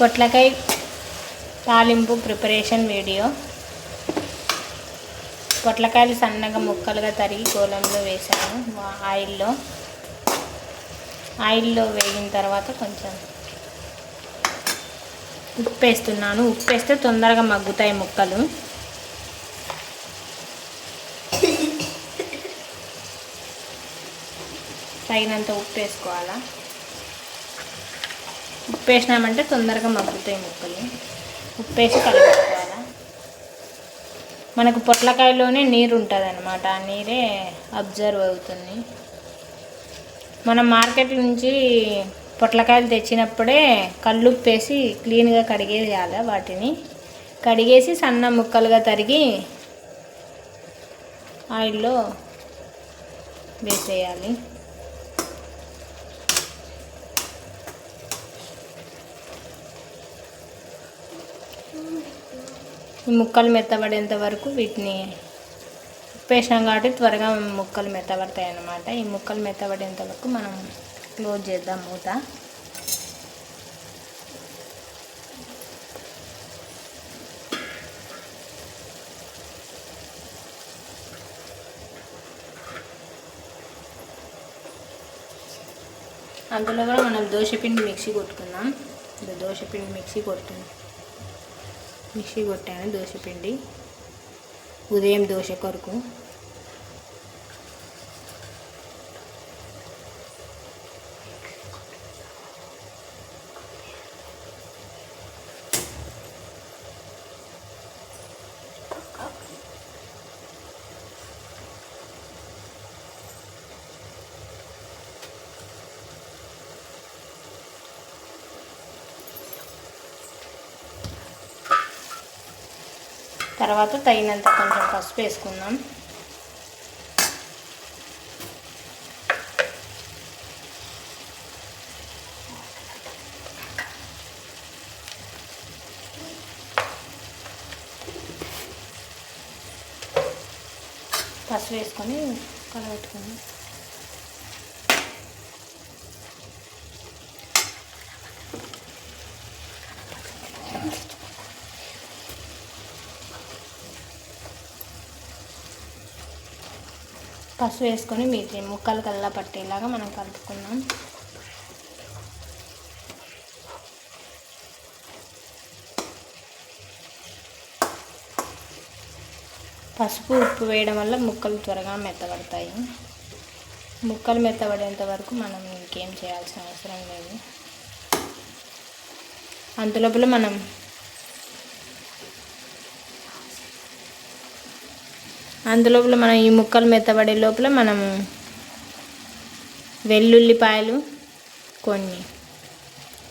పొట్లకాయ తాలింపు preparation video. పొట్లకాయలు సన్నగా ముక్కలుగా తరిగి కోలంలో వేసాను. ఆయిల్లో వేగిన తర్వాత కొంచెం ఉప్పు వేస్తున్నాను. ఉప్పు వేస్తే తొందరగా మగ్గుతాయి ముక్కలు. తగినంత ఉప్పు వేసుకోవాలా. ఉప్పు వేసినామంటే తొందరగా మగ్గుతాయి ముక్కలు. ఉప్పు వేసి కలుపుకోవాలా. మనకు పొట్లకాయలోనే నీరు ఉంటుంది అన్నమాట. ఆ నీరే అబ్జర్వ్ అవుతుంది. మనం మార్కెట్ నుంచి పొట్లకాయలు తెచ్చినప్పుడే కల్లుప్పు వేసి క్లీన్గా కడిగేయాలి. వాటిని కడిగేసి సన్న ముక్కలుగా తరిగి ఆయిల్లో వేసేయాలి. ఈ ముక్కలు మెత్తబడేంత వరకు వీటిని ఉప్పేసాం కాబట్టి త్వరగా ముక్కలు మెత్తబడతాయి అన్నమాట. ఈ ముక్కలు మెత్తబడేంత వరకు మనం క్లోజ్ చేద్దాం మూత. అందులో కూడా మనం దోశపిండి మిక్సీ కొట్టుకుందాం. దోశపిండి మిక్సీ కొట్టాను. దోశపిండి ఉదయం దోశ కొరకు. తర్వాత తగినంత కొంచెం పసుపు వేసుకుందాం. పసుపు వేసుకొని కలబెట్టుకుందాం. పసుపు వేసుకొని వీటి ముక్కలు కల్లా పట్టేలాగా మనం కలుపుకుందాం. పసుపు ఉప్పు వేయడం వల్ల ముక్కలు త్వరగా మెత్తబడతాయి. ముక్కలు మెత్తబడేంత వరకు మనం ఇంకేం చేయాల్సిన అవసరం లేదు. అంతలోపల మనం ఈ ముక్కలు మెత్తబడే లోపల మనము వెల్లుల్లిపాయలు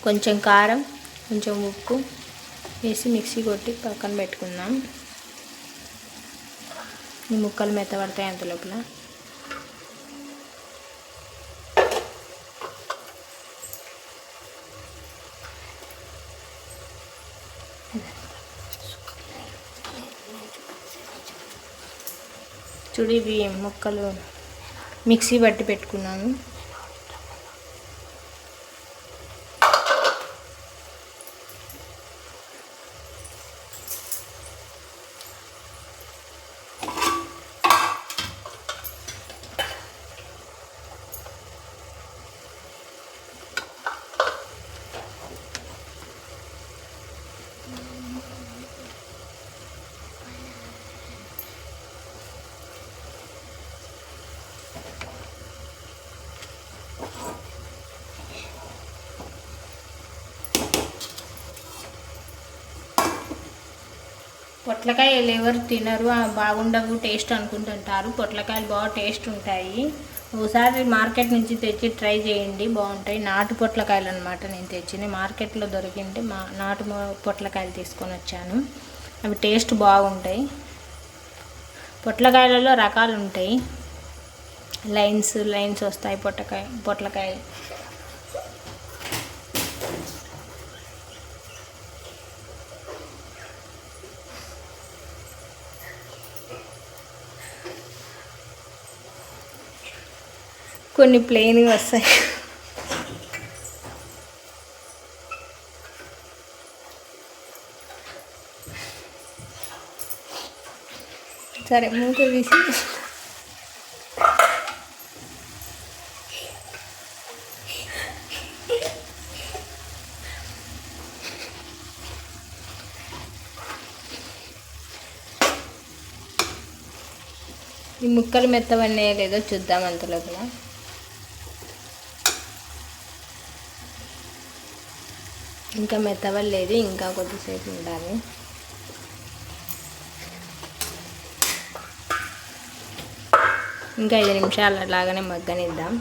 కొంచెం కారం, కొంచెం ఉప్పు వేసి మిక్సీ కొట్టి పక్కన పెట్టుకుందాం. ఈ ముక్కలు మెత్తబడతాయి అంతలోపల. చూడు, ఇవి ముక్కలు మిక్సీ పట్టి పెట్టుకున్నాను. పొట్లకాయలు ఎవరు తినరు, బాగుండవు టేస్ట్ అనుకుంటుంటారు. పొట్లకాయలు బాగా టేస్ట్ ఉంటాయి. ఒకసారి మార్కెట్ నుంచి తెచ్చి ట్రై చేయండి, బాగుంటాయి. నాటు పొట్లకాయలు అనమాట నేను తెచ్చింది. మార్కెట్లో దొరికింటే నాటు పొట్లకాయలు తీసుకొని వచ్చాను. అవి టేస్ట్ బాగుంటాయి. పొట్లకాయలలో రకాలు ఉంటాయి. లైన్స్ వస్తాయి పొట్లకాయ. కొన్ని ప్లెయిన్గా వస్తాయి. సరే మూత తీసి ఈ ముక్కలు మెత్తవన్నీ లేదో చూద్దాం అంతలోపల. ఇంకా మెత్తవలేదు, ఇంకా కొద్దిసేపు ఉండాలి. ఇంకా 5 నిమిషాలు అలాగనే మగ్గనిద్దాం.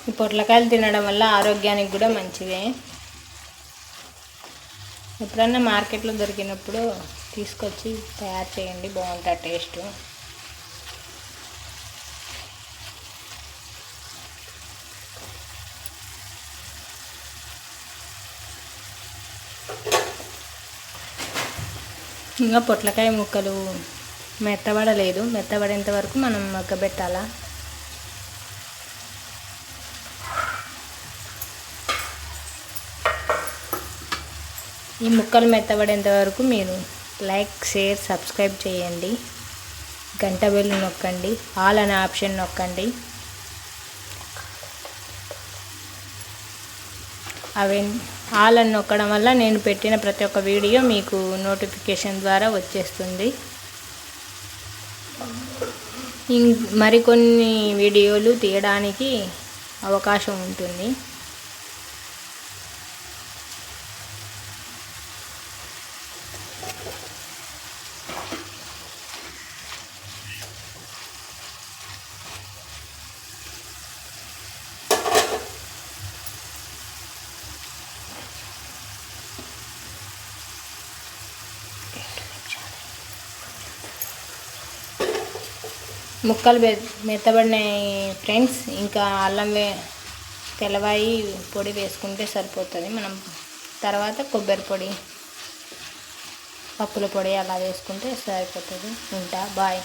ఈ పొట్లకాయలు తినడం వల్ల ఆరోగ్యానికి కూడా మంచిదే. ఎప్పుడన్నా మార్కెట్లో దొరికినప్పుడు తీసుకొచ్చి తయారు చేయండి, బాగుంటుంది టేస్ట్. ఇంకా పొట్లకాయ ముక్కలు మెత్తబడలేదు, మెత్తబడేంత వరకు మనం మగ్గబెట్టాలా. ఈ ముక్కలు మెత్తబడేంత వరకు మీరు లైక్, షేర్, సబ్స్క్రైబ్ చేయండి. గంట బెల్ నొక్కండి, ఆల్ అనే ఆప్షన్ నొక్కండి. ఆల్ అని నొక్కడం వల్ల నేను పెట్టిన ప్రతి ఒక్క వీడియో మీకు నోటిఫికేషన్ ద్వారా వచ్చేస్తుంది. మరికొన్ని వీడియోలు తీయడానికి అవకాశం ఉంటుంది. ముక్కలు మెత్తబడినాయి ఫ్రెండ్స్. ఇంకా అల్లం తెల్లవాయి పొడి వేసుకుంటే సరిపోతుంది. మనం తర్వాత కొబ్బరి పొడి, పప్పుల పొడి అలా వేసుకుంటే సరిపోతుంది. ఉంటా, బాయ్.